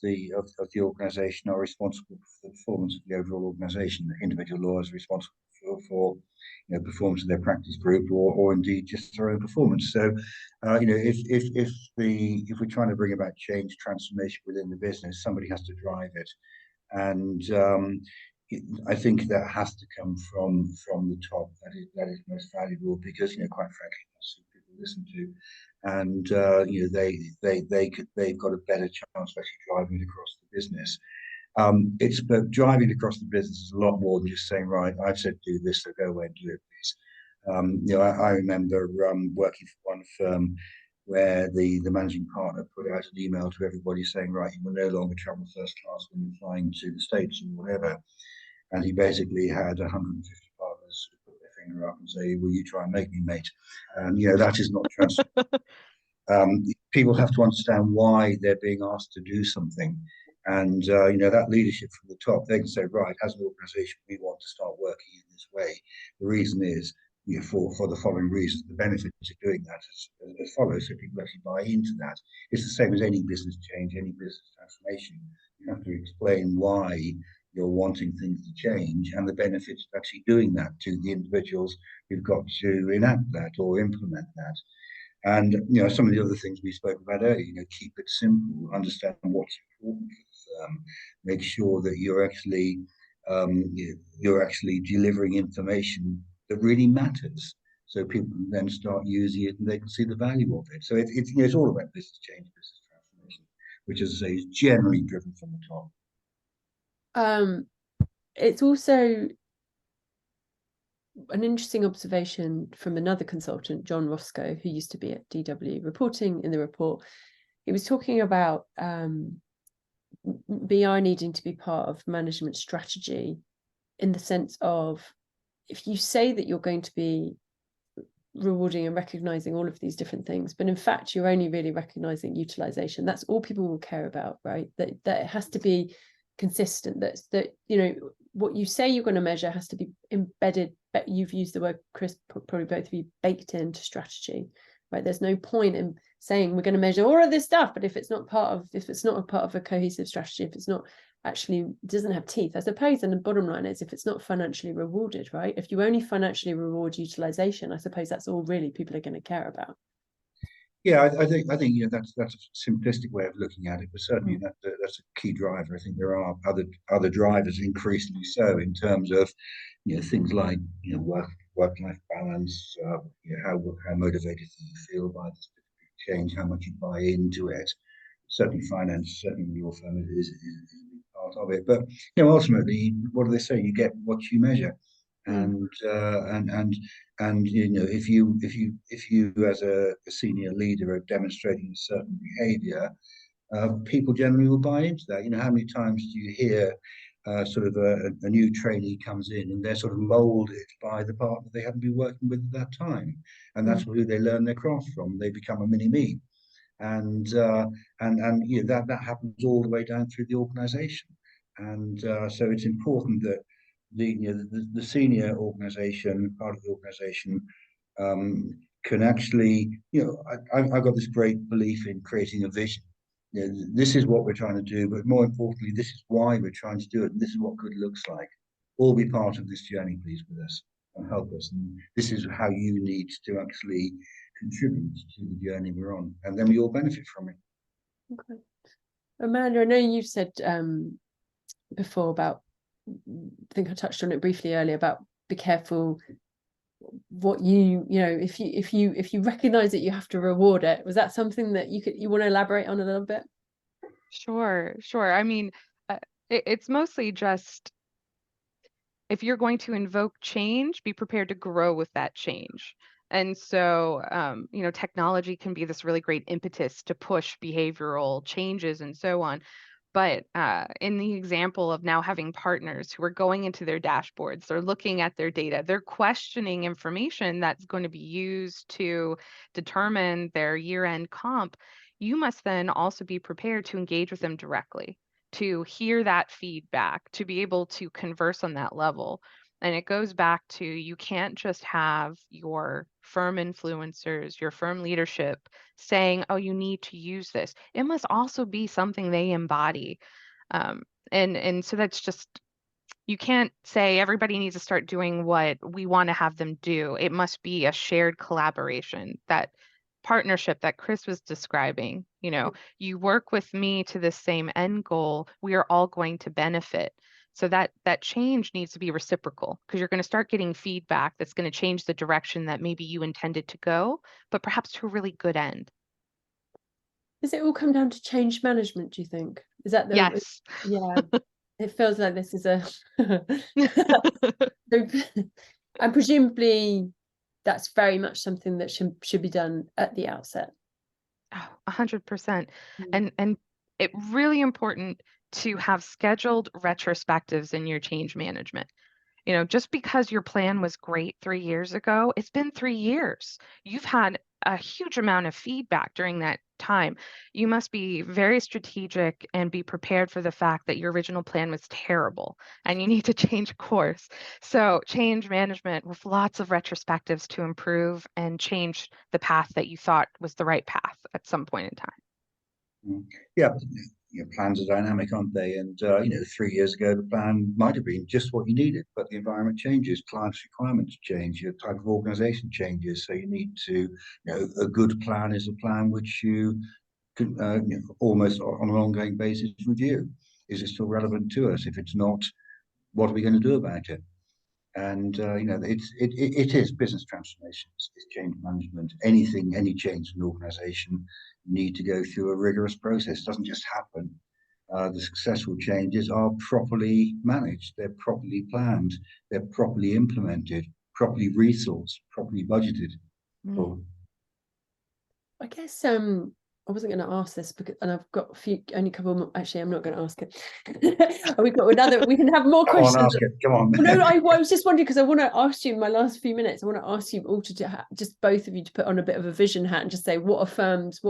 of the organisation are responsible for the performance of the overall organisation. The individual lawyers are responsible for you know, performance of their practice group, or indeed just their own performance. So, you know, if we're trying to bring about change, transformation within the business, somebody has to drive it, and I think that has to come from the top. That is most valuable, because, you know, quite frankly, that's who people listen to, and you know, they've got a better chance of actually driving it across the business. But driving it across the business is a lot more than just saying, right, I've said do this, so go away and do it, please. You know, I remember working for one firm where the managing partner put out an email to everybody saying, right, you will no longer travel first class when you're flying to the States or whatever. And he basically had 150 partners put their finger up and say, will you try and make me, mate? You know, that is not trans. People have to understand why they're being asked to do something. And, you know, that leadership from the top, they can say, right, as an organization, we want to start working in this way. The reason is, you know, for the following reasons, the benefits of doing that as follows. So people actually buy into that. It's the same as any business change, any business transformation. You have to explain why you're wanting things to change and the benefits of actually doing that to the individuals who've got to enact that or implement that. And, you know, some of the other things we spoke about earlier, you know, keep it simple, understand what's important for the firm, make sure that you're actually delivering information that really matters, so people can then start using it and they can see the value of it. So it's you know, it's all about business change, business transformation, which, as I say, is generally driven from the top. It's also an interesting observation from another consultant, John Roscoe, who used to be at DW reporting in the report. He was talking about BI needing to be part of management strategy, in the sense of, if you say that you're going to be rewarding and recognizing all of these different things, but in fact you're only really recognizing utilization, that's all people will care about, right? That it has to be consistent, that you know, what you say you're going to measure has to be embedded, but you've used the word, Chris, probably both of you, baked into strategy, right? There's no point in saying we're going to measure all of this stuff, but if it's not a part of a cohesive strategy, if it's not actually doesn't have teeth, I suppose, and the bottom line is, if it's not financially rewarded, right? If you only financially reward utilization, I suppose that's all really people are going to care about. Yeah, I think you know, that's a simplistic way of looking at it, but certainly that's a key driver. I think there are other drivers, increasingly so, in terms of, you know, things like, you know, work life balance, you know, how motivated do you feel by this change, how much you buy into it. Certainly, finance, certainly your firm is a big part of it. But, you know, ultimately, what do they say? You get what you measure. And you know, if you as a senior leader are demonstrating a certain behaviour, people generally will buy into that. You know, how many times do you hear sort of a new trainee comes in and they're sort of moulded by the partner they haven't been working with at that time, and that's who they learn their craft from. They become a mini me, and you know, that happens all the way down through the organisation. And so it's important that the senior organisation, part of the organisation, can actually, you know, I've got this great belief in creating a vision. You know, this is what we're trying to do, but more importantly, this is why we're trying to do it, and this is what good looks like. All be part of this journey, please, with us and help us. And this is how you need to actually contribute to the journey we're on, and then we all benefit from it. Okay. Amanda, I know you've said before about, I think I touched on it briefly earlier, about be careful what you know, if you recognize that you have to reward it. Was that something that you want to elaborate on a little bit? Sure. I mean, it's mostly just, if you're going to invoke change, be prepared to grow with that change. And so, you know, technology can be this really great impetus to push behavioral changes and so on. But in the example of now having partners who are going into their dashboards, they're looking at their data, they're questioning information that's going to be used to determine their year-end comp, you must then also be prepared to engage with them directly. to hear that feedback, to be able to converse on that level. And it goes back to, you can't just have your firm influencers, your firm leadership saying, oh, you need to use this. It must also be something they embody. Um, and so that's just, you can't say everybody needs to start doing what we want to have them do. It must be a shared collaboration, that partnership that Chris was describing. You work with me to the same end goal. We are all going to benefit. So that change needs to be reciprocal, because you're going to start getting feedback that's going to change the direction that maybe you intended to go, but perhaps to a really good end. Does it all come down to change management, do you think? Is that the Yes. Yeah. It feels like this is a and presumably that's very much something that should be done at the outset. Oh, 100%. And it really important to have scheduled retrospectives in your change management. Just because your plan was great 3 years ago, it's been 3 years. You've had a huge amount of feedback during that time. You must be very strategic and be prepared for the fact that your original plan was terrible and you need to change course. So, change management with lots of retrospectives to improve and change the path that you thought was the right path at some point in time. Yeah, plans are dynamic, aren't they? And 3 years ago, the plan might have been just what you needed, but the environment changes, clients' requirements change, your type of organization changes. So you need to, a good plan is a plan which you can almost on an ongoing basis review. Is it still relevant to us? If it's not, what are we going to do about it? And it is business transformations, it's change management. Any change in an organization need to go through a rigorous process. It doesn't just happen. The successful changes are properly managed, they're properly planned, they're properly implemented, properly resourced, properly budgeted. I guess I wasn't going to ask this because, and I've got only a couple more. Actually, I'm not going to ask it. We've got another. We can have more questions. Come on, ask it. Come on. No, I was just wondering, because I want to ask you in my last few minutes. I want to ask you all to just both of you to put on a bit of a vision hat and just say what firms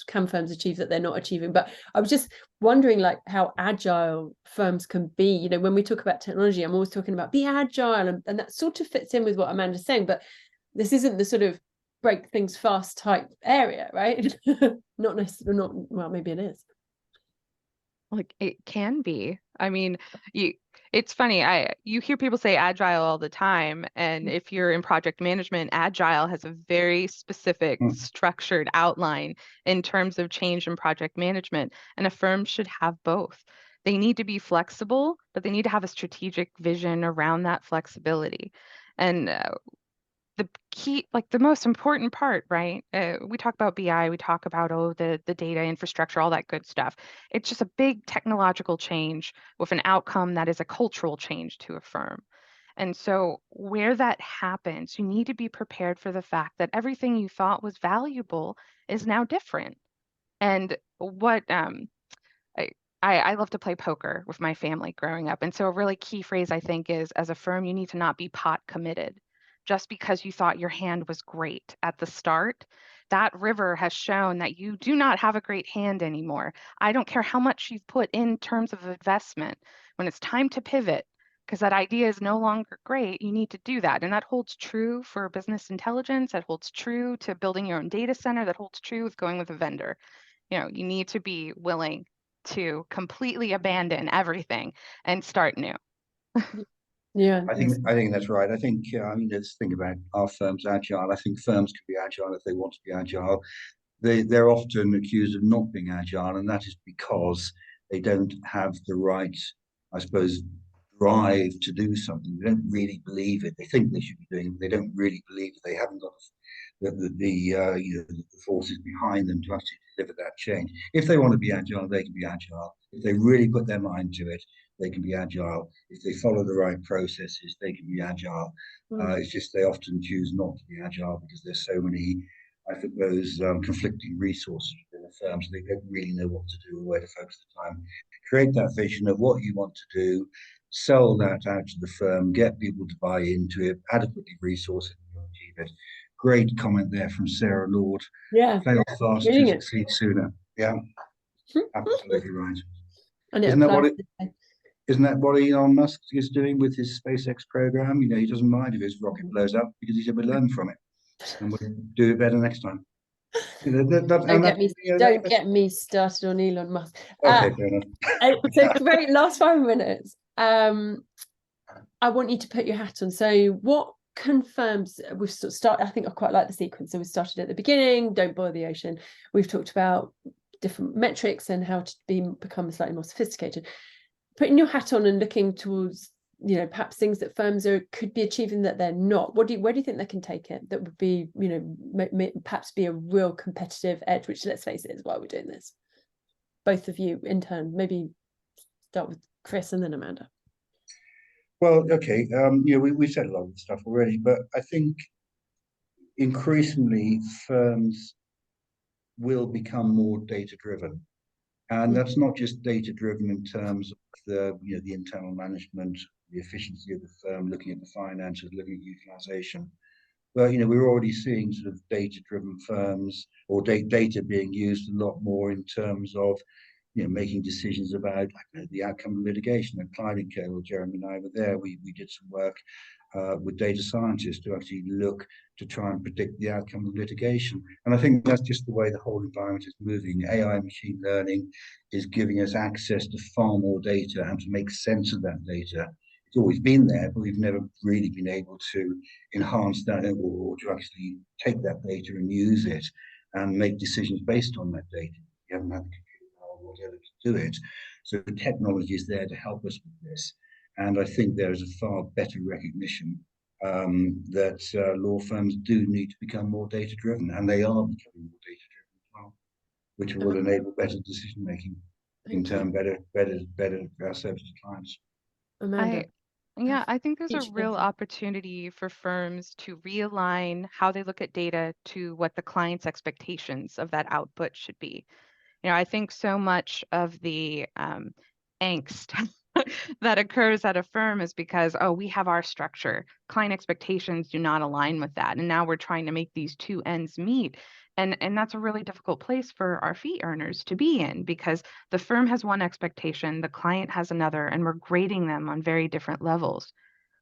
can achieve that they're not achieving. But I was just wondering, like, how agile firms can be. When we talk about technology, I'm always talking about be agile, and that sort of fits in with what Amanda's saying. But this isn't the sort of break things fast type area, right? Not necessarily, well, maybe it is. Like, it can be. I mean, it's funny. You hear people say agile all the time, and if you're in project management, agile has a very specific structured outline in terms of change in project management, and a firm should have both. They need to be flexible, but they need to have a strategic vision around that flexibility. And the key, like the most important part, right? We talk about BI, we talk about, the data infrastructure, all that good stuff. It's just a big technological change with an outcome that is a cultural change to a firm. And so where that happens, you need to be prepared for the fact that everything you thought was valuable is now different. And what I love to play poker with my family growing up. And so a really key phrase, I think, is, as a firm, you need to not be pot committed. Just because you thought your hand was great at the start, that river has shown that you do not have a great hand anymore. I don't care how much you've put in terms of investment. When it's time to pivot, because that idea is no longer great, you need to do that. And that holds true for business intelligence. That holds true to building your own data center. That holds true with going with a vendor. You need to be willing to completely abandon everything and start new. Yeah, I think that's right. I think let's think about our firms agile. I think firms can be agile if they want to be agile. They're often accused of not being agile, and that is because they don't have the right, I suppose, drive to do something. They don't really believe it. They think they should be doing it, but they don't really believe it. They haven't got the forces behind them to actually deliver that change. If they want to be agile, they can be agile. If they really put their mind to it, they can be agile. If they follow the right processes, they can be agile. It's just they often choose not to be agile because there's so many, I suppose, conflicting resources within the firms. They don't really know what to do or where to focus the time. Create that vision of what you want to do, sell that out to the firm, get people to buy into it, adequately resource it, and achieve it. Great comment there from Sarah Lord. Yeah. Fail fast to succeed sooner. Yeah, absolutely right. And it Isn't that applies what it? to Isn't that what Elon Musk is doing with his SpaceX program? You know, he doesn't mind if his rocket blows up because he said we learn from it and we'll do it better next time. You know, don't and get that's, me you know, don't get me started on Elon Musk. okay, fair enough. So very last 5 minutes. I want you to put your hat on. So what confirms we've started? I think I quite like the sequence. So we started at the beginning, don't boil the ocean. We've talked about different metrics and how to become slightly more sophisticated. Putting your hat on and looking towards, you know, perhaps things that firms could be achieving that they're not. Where do you think they can take it? That would be, you know, perhaps be a real competitive edge. Which, let's face it, is why we're doing this. Both of you in turn. Maybe start with Chris and then Amanda. Well, okay. You know, we've said a lot of stuff already, but I think increasingly firms will become more data driven. And that's not just data driven in terms of the internal management, the efficiency of the firm, looking at the finances, looking at utilization. But we're already seeing sort of data driven firms or data being used a lot more in terms of making decisions about the outcome of litigation. At Clyde Co, or Jeremy and I were there, we did some work with data scientists to actually look to try and predict the outcome of litigation. And I think that's just the way the whole environment is moving. AI machine learning is giving us access to far more data and to make sense of that data. It's always been there, but we've never really been able to enhance that or to actually take that data and use it and make decisions based on that data. We haven't had the computer power or whatever to do it. So the technology is there to help us with this. And I think there is a far better recognition that law firms do need to become more data driven, and they are becoming more data driven as well, which will enable better decision making in turn better service to clients. Amanda. I think there's a real opportunity for firms to realign how they look at data to what the client's expectations of that output should be. I think so much of the angst that occurs at a firm is because, oh, we have our structure. Client expectations do not align with that. And now we're trying to make these two ends meet. And that's a really difficult place for our fee earners to be in, because the firm has one expectation, the client has another, and we're grading them on very different levels.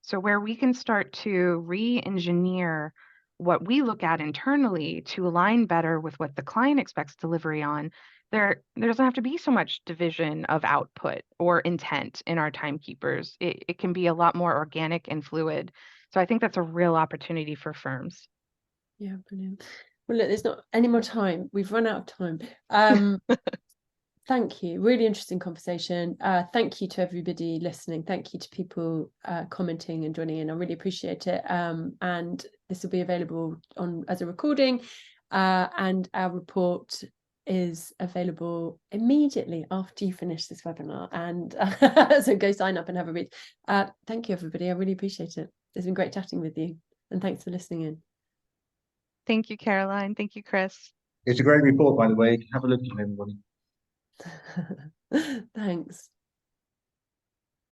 So where we can start to re-engineer what we look at internally to align better with what the client expects delivery on, there doesn't have to be so much division of output or intent in our timekeepers. It can be a lot more organic and fluid. So I think that's a real opportunity for firms. Yeah, brilliant. Well, look, there's not any more time. We've run out of time. Thank you. Really interesting conversation. Thank you to everybody listening. Thank you to people commenting and joining in. I really appreciate it. And this will be available as a recording. And our report is available immediately after you finish this webinar. And so go sign up and have a read. Thank you, everybody. I really appreciate it. It's been great chatting with you. And thanks for listening in. Thank you, Caroline. Thank you, Chris. It's a great report, by the way. Have a look at it, everybody. Thanks.